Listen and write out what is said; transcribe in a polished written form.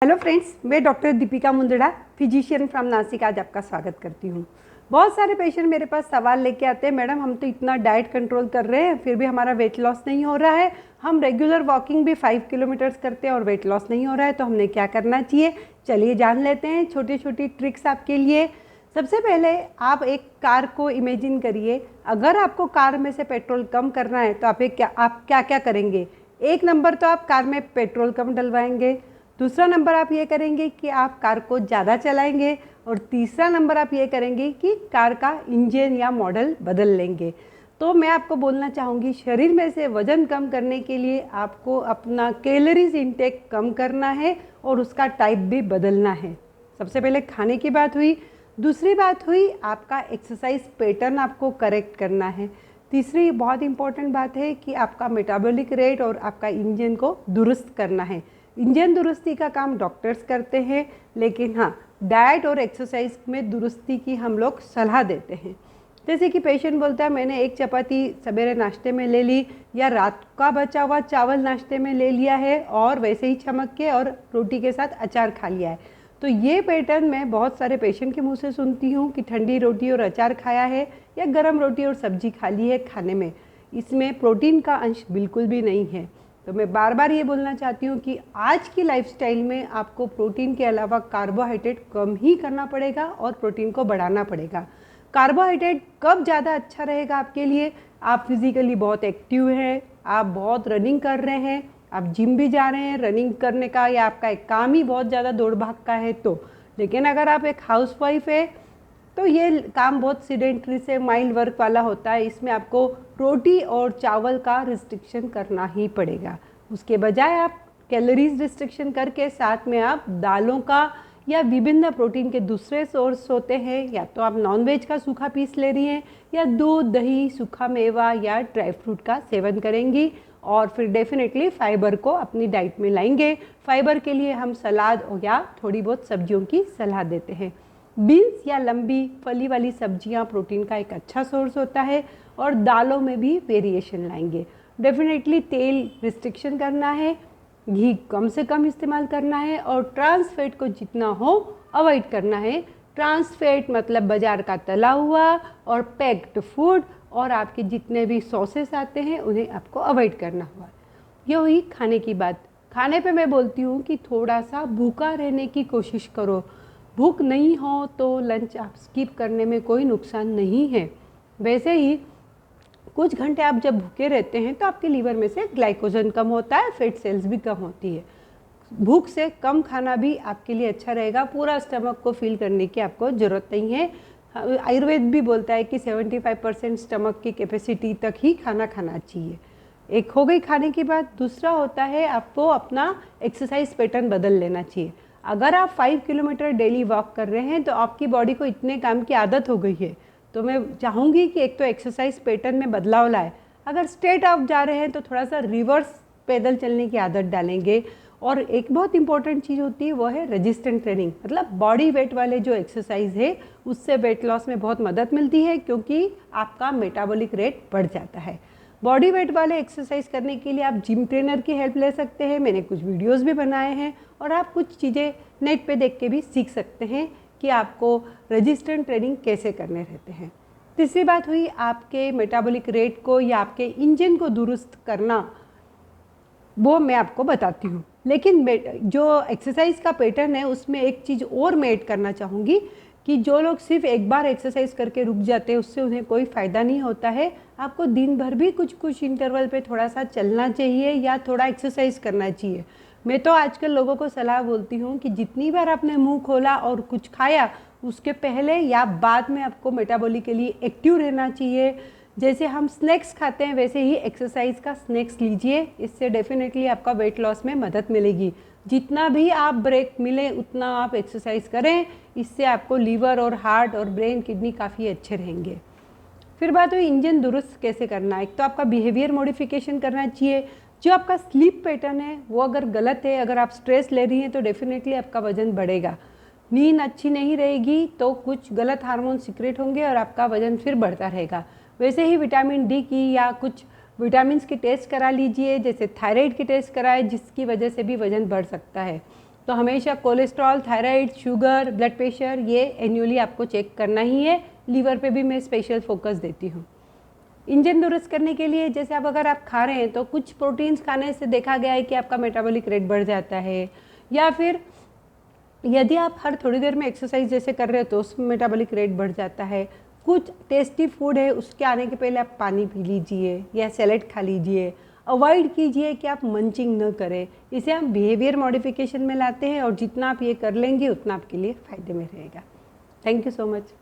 Hello friends, मैं doctor Deepika Mundada, physician from Nashik, आज आपका स्वागत करती हूँ। बहुत सारे पेशेंट मेरे पास सवाल लेके आते हैं, मैडम हम तो इतना डाइट कंट्रोल कर रहे हैं फिर भी हमारा वेट लॉस नहीं हो रहा है। हम रेगुलर वॉकिंग भी 5 किलोमीटर्स करते हैं और वेट लॉस नहीं हो रहा है, तो हमने क्या करना चाहिए? चलिए जान लेते हैं छोटी छोटी ट्रिक्स आपके लिए। सबसे पहले आप एक कार को इमेजिन करिए। अगर आपको कार में से पेट्रोल कम करना है तो आप क्या क्या करेंगे? एक नंबर तो आप कार में पेट्रोल कम डलवाएंगे। दूसरा नंबर आप ये करेंगे कि आप कार को ज़्यादा चलाएंगे। और तीसरा नंबर आप ये करेंगे कि कार का इंजन या मॉडल बदल लेंगे। तो मैं आपको बोलना चाहूँगी, शरीर में से वज़न कम करने के लिए आपको अपना कैलोरीज इंटेक कम करना है और उसका टाइप भी बदलना है। सबसे पहले खाने की बात हुई। दूसरी बात हुई आपका एक्सरसाइज पैटर्न आपको करेक्ट करना है। तीसरी बहुत इंपॉर्टेंट बात है कि आपका मेटाबॉलिक रेट और आपका इंजन को दुरुस्त करना है। इंजन दुरुस्ती का काम डॉक्टर्स करते हैं, लेकिन हाँ, डाइट और एक्सरसाइज में दुरुस्ती की हम लोग सलाह देते हैं। जैसे कि पेशेंट बोलता है मैंने एक चपाती सवेरे नाश्ते में ले ली या रात का बचा हुआ चावल नाश्ते में ले लिया है और वैसे ही चमक के और रोटी के साथ अचार खा लिया है। तो ये पैटर्न मैं बहुत सारे पेशेंट के मुंह से सुनती हूँ कि ठंडी रोटी और अचार खाया है या गर्म रोटी और सब्जी खा ली है खाने में। इसमें प्रोटीन का अंश बिल्कुल भी नहीं है। तो मैं बार बार ये बोलना चाहती हूँ कि आज की लाइफस्टाइल में आपको प्रोटीन के अलावा कार्बोहाइड्रेट कम ही करना पड़ेगा और प्रोटीन को बढ़ाना पड़ेगा। कार्बोहाइड्रेट कब ज़्यादा अच्छा रहेगा आपके लिए? आप फिज़िकली बहुत एक्टिव हैं, आप बहुत रनिंग कर रहे हैं, आप जिम भी जा रहे हैं, रनिंग करने का या आपका एक काम ही बहुत ज़्यादा दौड़ भाग का है तो। लेकिन अगर आप एक हाउसवाइफ है तो ये काम बहुत सीडेंटरी से माइल्ड वर्क वाला होता है। इसमें आपको रोटी और चावल का रिस्ट्रिक्शन करना ही पड़ेगा। उसके बजाय आप कैलोरीज रिस्ट्रिक्शन करके साथ में आप दालों का या विभिन्न प्रोटीन के दूसरे सोर्स होते हैं, या तो आप नॉनवेज का सूखा पीस ले रही हैं या दूध, दही, सूखा मेवा या ड्राई फ्रूट का सेवन करेंगी। और फिर डेफिनेटली फाइबर को अपनी डाइट में लाएंगे। फाइबर के लिए हम सलाद या थोड़ी बहुत सब्जियों की सलाह देते हैं। बीन्स या लंबी फली वाली सब्जियां प्रोटीन का एक अच्छा सोर्स होता है। और दालों में भी वेरिएशन लाएंगे। डेफिनेटली तेल रिस्ट्रिक्शन करना है, घी कम से कम इस्तेमाल करना है और ट्रांस फैट को जितना हो अवॉइड करना है। ट्रांस फैट मतलब बाजार का तला हुआ और पैक्ड फूड और आपके जितने भी सॉसेस आते हैं उन्हें आपको अवॉइड करना हुआ। ये हुई खाने की बात। खाने पे मैं बोलती हूँ कि थोड़ा सा भूखा रहने की कोशिश करो। भूख नहीं हो तो लंच आप स्किप करने में कोई नुकसान नहीं है। वैसे ही कुछ घंटे आप जब भूखे रहते हैं तो आपके लीवर में से ग्लाइकोजन कम होता है, फैट सेल्स भी कम होती है। भूख से कम खाना भी आपके लिए अच्छा रहेगा। पूरा स्टमक को फील करने की आपको ज़रूरत नहीं है। आयुर्वेद भी बोलता है कि 75% स्टमक की कैपेसिटी तक ही खाना खाना चाहिए। एक हो गई खाने की बात। दूसरा होता है आपको अपना एक्सरसाइज पैटर्न बदल लेना चाहिए। अगर आप 5 किलोमीटर डेली वॉक कर रहे हैं तो आपकी बॉडी को इतने काम की आदत हो गई है, तो मैं चाहूँगी कि एक तो एक्सरसाइज पैटर्न में बदलाव लाए। अगर स्ट्रेट आप जा रहे हैं तो थोड़ा सा रिवर्स पैदल चलने की आदत डालेंगे। और एक बहुत इंपॉर्टेंट चीज़ होती है वो है रेजिस्टेंट ट्रेनिंग, मतलब बॉडी वेट वाले जो एक्सरसाइज है उससे वेट लॉस में बहुत मदद मिलती है, क्योंकि आपका मेटाबॉलिक रेट बढ़ जाता है। बॉडी वेट वाले एक्सरसाइज करने के लिए आप जिम ट्रेनर की हेल्प ले सकते हैं। मैंने कुछ वीडियोस भी बनाए हैं और आप कुछ चीज़ें नेट पे देख के भी सीख सकते हैं कि आपको रेजिस्टेंट ट्रेनिंग कैसे करने रहते हैं। तीसरी बात हुई आपके मेटाबॉलिक रेट को या आपके इंजन को दुरुस्त करना, वो मैं आपको बताती हूँ। लेकिन जो एक्सरसाइज का पैटर्न है उसमें एक चीज़ और मैं ऐड करना चाहूँगी कि जो लोग सिर्फ एक बार एक्सरसाइज करके रुक जाते हैं उससे उन्हें कोई फ़ायदा नहीं होता है। आपको दिन भर भी कुछ कुछ इंटरवल पे थोड़ा सा चलना चाहिए या थोड़ा एक्सरसाइज करना चाहिए। मैं तो आजकल लोगों को सलाह बोलती हूँ कि जितनी बार आपने मुंह खोला और कुछ खाया उसके पहले या बाद में आपको मेटाबॉलिकली एक्टिव रहना चाहिए। जैसे हम स्नैक्स खाते हैं वैसे ही एक्सरसाइज का स्नैक्स लीजिए। इससे डेफिनेटली आपका वेट लॉस में मदद मिलेगी। जितना भी आप ब्रेक मिले उतना आप एक्सरसाइज करें। इससे आपको लीवर और हार्ट और ब्रेन, किडनी काफ़ी अच्छे रहेंगे। फिर बात हुई इंजन दुरुस्त कैसे करना है। एक तो आपका बिहेवियर मॉडिफिकेशन करना चाहिए। जो आपका स्लीप पैटर्न है वो अगर गलत है, अगर आप स्ट्रेस ले रही हैं तो डेफिनेटली आपका वजन बढ़ेगा। नींद अच्छी नहीं रहेगी तो कुछ गलत हार्मोन सीक्रेट होंगे और आपका वजन फिर बढ़ता रहेगा। वैसे ही विटामिन डी की या कुछ विटामिन्स के टेस्ट करा लीजिए, जैसे थायराइड के टेस्ट कराए, जिसकी वजह से भी वजन बढ़ सकता है। तो हमेशा cholesterol, thyroid, sugar, blood pressure ये एन्युअली आपको चेक करना ही है। लीवर पे भी मैं स्पेशल फोकस देती हूँ। इंजन दुरुस्त करने के लिए जैसे अब अगर आप खा रहे हैं तो कुछ प्रोटीन्स खाने से देखा गया है कि आपका मेटाबॉलिक रेट बढ़ जाता है, या फिर यदि आप हर थोड़ी देर में एक्सरसाइज जैसे कर रहे हो तो उसमें मेटाबॉलिक रेट बढ़ जाता है। कुछ टेस्टी फूड है उसके आने के पहले आप पानी पी लीजिए या सैलेड खा लीजिए। अवॉइड कीजिए कि आप मंचिंग न करें। इसे हम बिहेवियर मॉडिफिकेशन में लाते हैं और जितना आप ये कर लेंगे उतना आपके लिए फ़ायदे में रहेगा। Thank you so much.